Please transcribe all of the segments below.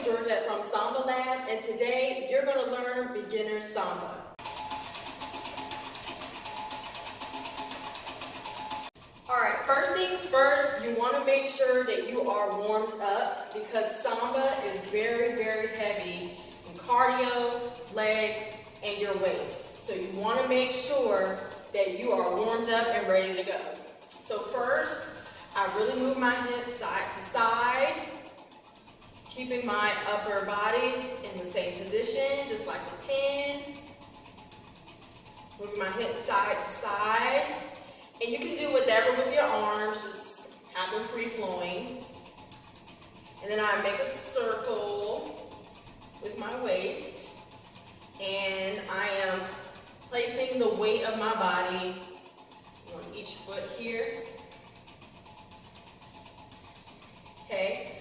Georgette from Samba Lab, and today you're going to learn beginner samba. Alright, first things first, you want to make sure that you are warmed up because samba is very, very heavy in cardio, legs, and your waist. So you want to make sure that you are warmed up and ready to go. So first, I really move my hips side to side, keeping my upper body in the same position, just like a pin. Moving my hips side to side. And you can do whatever with your arms, just have them free flowing. And then I make a circle with my waist. And I am placing the weight of my body on each foot here. Okay.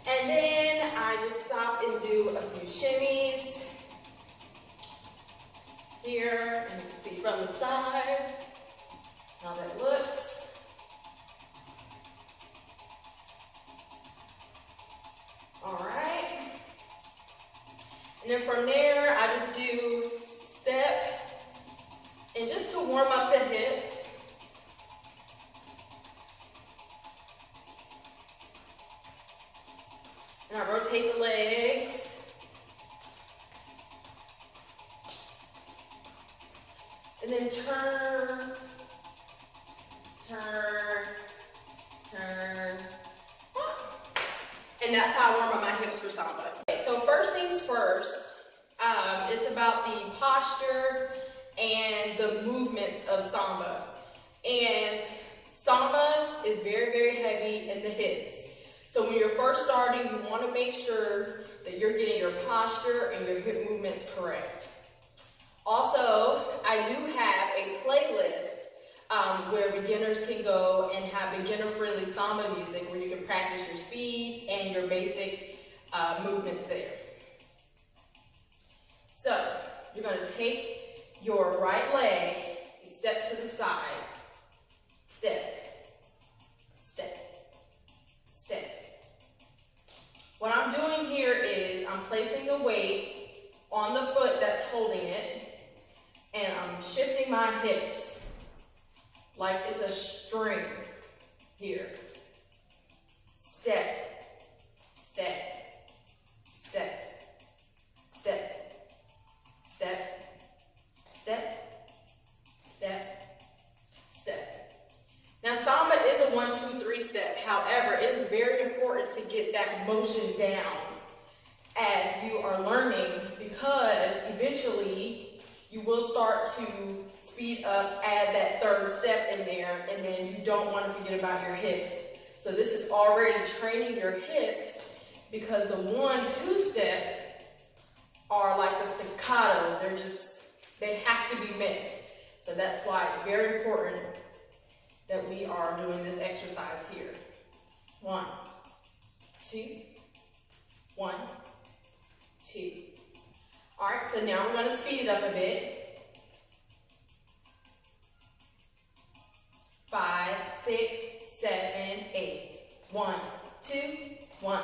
And then I just stop and do a few shimmies here. And you can see from the side how that looks. All right. And then from there, I just do step, and just to warm up the hips. And I rotate the legs. And then turn, turn, turn. And that's how I warm up my hips for samba. Okay, so first things first, it's about the posture and the movements of samba. And samba is very, very heavy in the hips. So when you're first starting, you want to make sure that you're getting your posture and your hip movements correct. Also, I do have a playlist where beginners can go and have beginner-friendly samba music where you can practice your speed and your basic movements there. So, you're going to take your right leg and step to the side. Step, step, step. What I'm doing here is I'm placing the weight on the foot that's holding it, and I'm shifting my hips like it's a string here. Step, step, step, step, step, step, step, step. Now samba is a 1, 2, 3 step. However, it is very important to get that motion down as you are learning, because eventually you will start to speed up, add that third step in there, and then you don't want to forget about your hips. So this is already training your hips, because the 1, 2 step are like the staccatos. They have to be met. So that's why it's very important that we are doing this exercise here. 1, 2, 1, 2. All right, so now we're going to speed it up a bit. 5, 6, 7, 8. 1, 2, 1,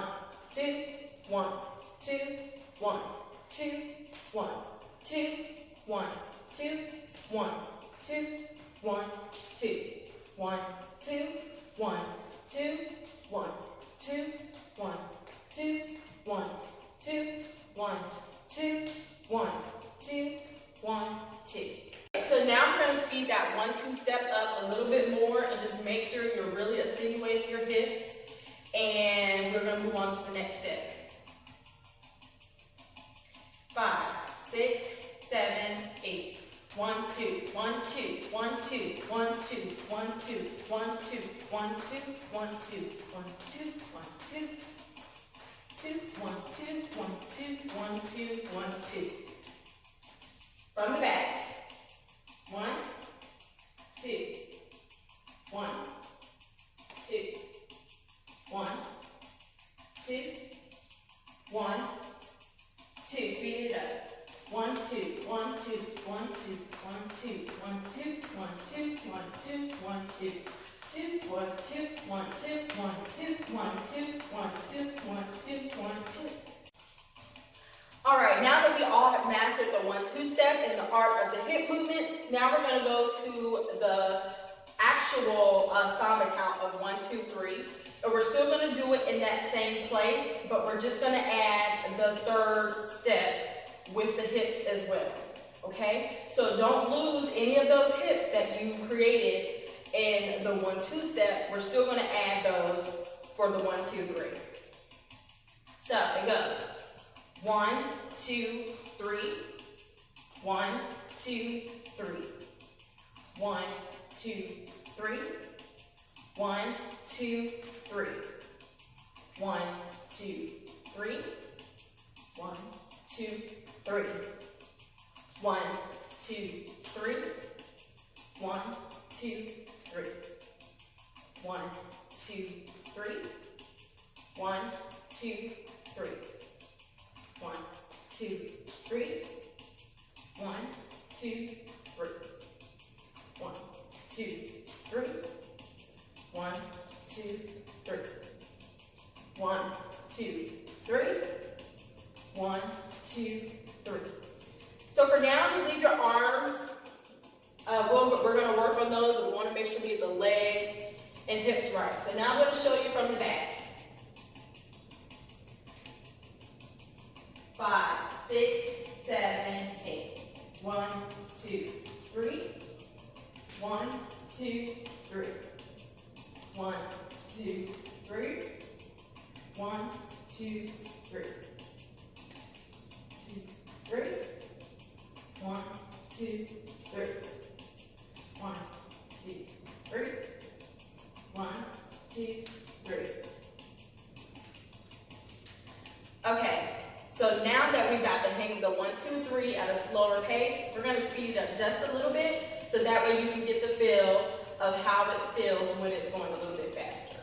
2, 1, 2, 1, 2, 1, 2, 1, 2, 1, 2, 1, 2, 1, 2, 1, 2, 1, 2, 1, 2, 1, 2, 1, 2, 1, 2, 1, 2. So now we're going to speed that 1, 2 step up a little bit more, and just make sure you're really attenuating your hips, and we're going to move on to the next step. 5, 6, 7, 8. 1, 2, 1, 2, 1, 2, 1, 2, 1, 2, 1, 2, 1, 2, 1, 2, 1, 2, 1, 2. 2, 1, 2, 1, 2, 1, 2, 1, 2. From the back. 1, 2, 1, 2, 1, 2, 1, 2. Speed it up. 1, 2, 1, 2, 1, 2, 1, 2, 1, 2, 1, 2, 1, 2, 1, 2. 2, 1, 2, 1, 2, 1, 2, 1, 2, 1, 2, 1, 2, 1, 2. mastered the 1-2 step and the art of the hip movements, now we're going to go to the actual samba count of 1, 2, 3. And we're still going to do it in that same place, but we're just going to add the third step with the hips as well. Okay? So don't lose any of those hips that you created in the 1-2 step. We're still going to add those for the 1, 2, 3. So it goes 1, 2, 3. 1, 2, 3. 1, 2, 3. 1, 2, 3. 1, 2, 3. 1, 2, 3. 1, 2, 3. 1, 2, 3. 1, 2, 3. 1, 2, 3. 1, 2, 3. 1, 2, 3. 1, 2, 3. 1, 2, 3. 1, 2, 3. 1, 2, 3. So for now, just leave your arms. We're going to work on those, but we want to make sure we get the legs and hips right. So now I'm going to show you from the back. 5, 6, 7, 8. 1, 2, 3. 1, 2, 3. 1, 2, 3. 1, 2, 3. 2, 3. 1, 2, 3. 1, 2, 3. 1, 2, 3. Okay, so now that we got the hang of the 1, 2, 3 at a slower pace, we're going to speed it up just a little bit so that way you can get the feel of how it feels when it's going a little bit faster.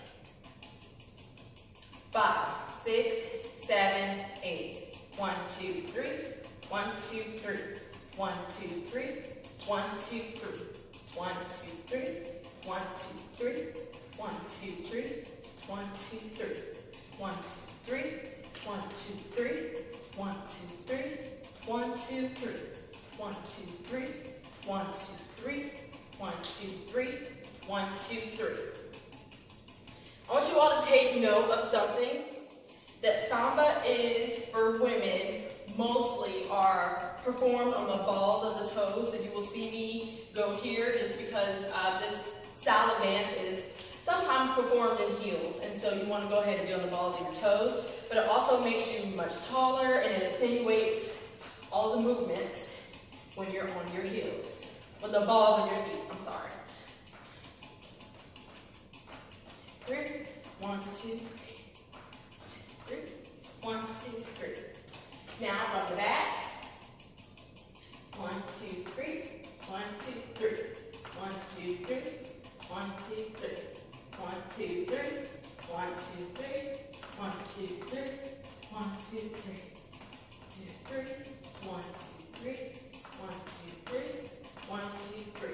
5, 6, 7, 8. 1, 2, 3. 1, 2, 3. 1, 2, 3. 1, 2, 3. 1, 2, 3. 1, 2, 3. 1, 2, 3. 1, 2, 3. 1, 2, 3. 1, 2, 3. 1, 2, 3. 1, 2, 3. 1, 2, 3. 1, 2, 3. 1, 2, 3. 1, 2, 3. I want you all to take note of something, that samba is for women mostly are performed on the balls of the toes. So you will see me go here just because this style of dance is sometimes performed in heels. And so you want to go ahead and be on the balls of your toes. But it also makes you much taller and it insinuates all the movements when you're on your heels. On the balls of your feet, I'm sorry. 3, 1, 2, 3. 3, 1, 2, 3. Now from the back. 1, 2, 3. 1, 2, 3. 1, 2, 3. 1, 2, 3. 1, 2, 3. 1, 2, 3. 1, 2, 3. 1, 2, 3. 2, 3. 1, 2, 3. 1, 2, 3. 1, 2, 3.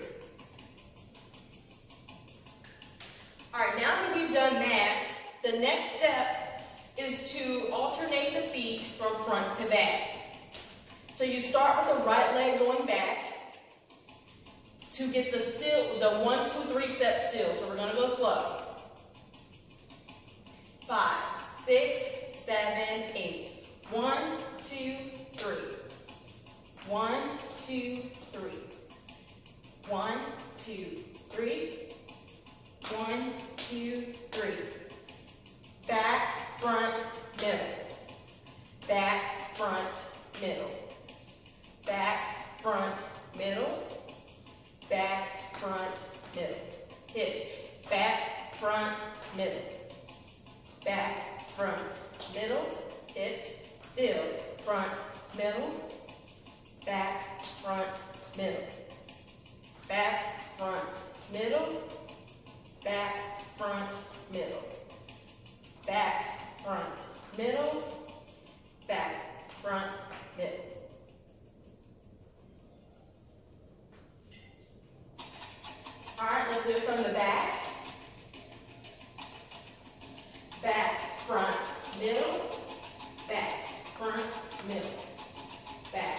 All right, now that we've done that, the next step is to alternate the feet from front to back. So you start with the right leg going back to get the 1, 2, 3 step still. So we're going to go slow. 5, 6, 7, 8. 1, 2, 3. 1, 2, 3. 1, 2, 3. 1, 2, 3. Back, front, middle. Back, front, middle. Back, front, middle. Back, front, middle. Hit. Back, front, middle. Back, front, middle. Hit. Still. Front, middle. Back, front, middle. Back, front, middle. Back, front, middle. Back, front, middle. Back, front, middle. All right, let's do it from the back. Back, front, middle. Back, front, middle. Back,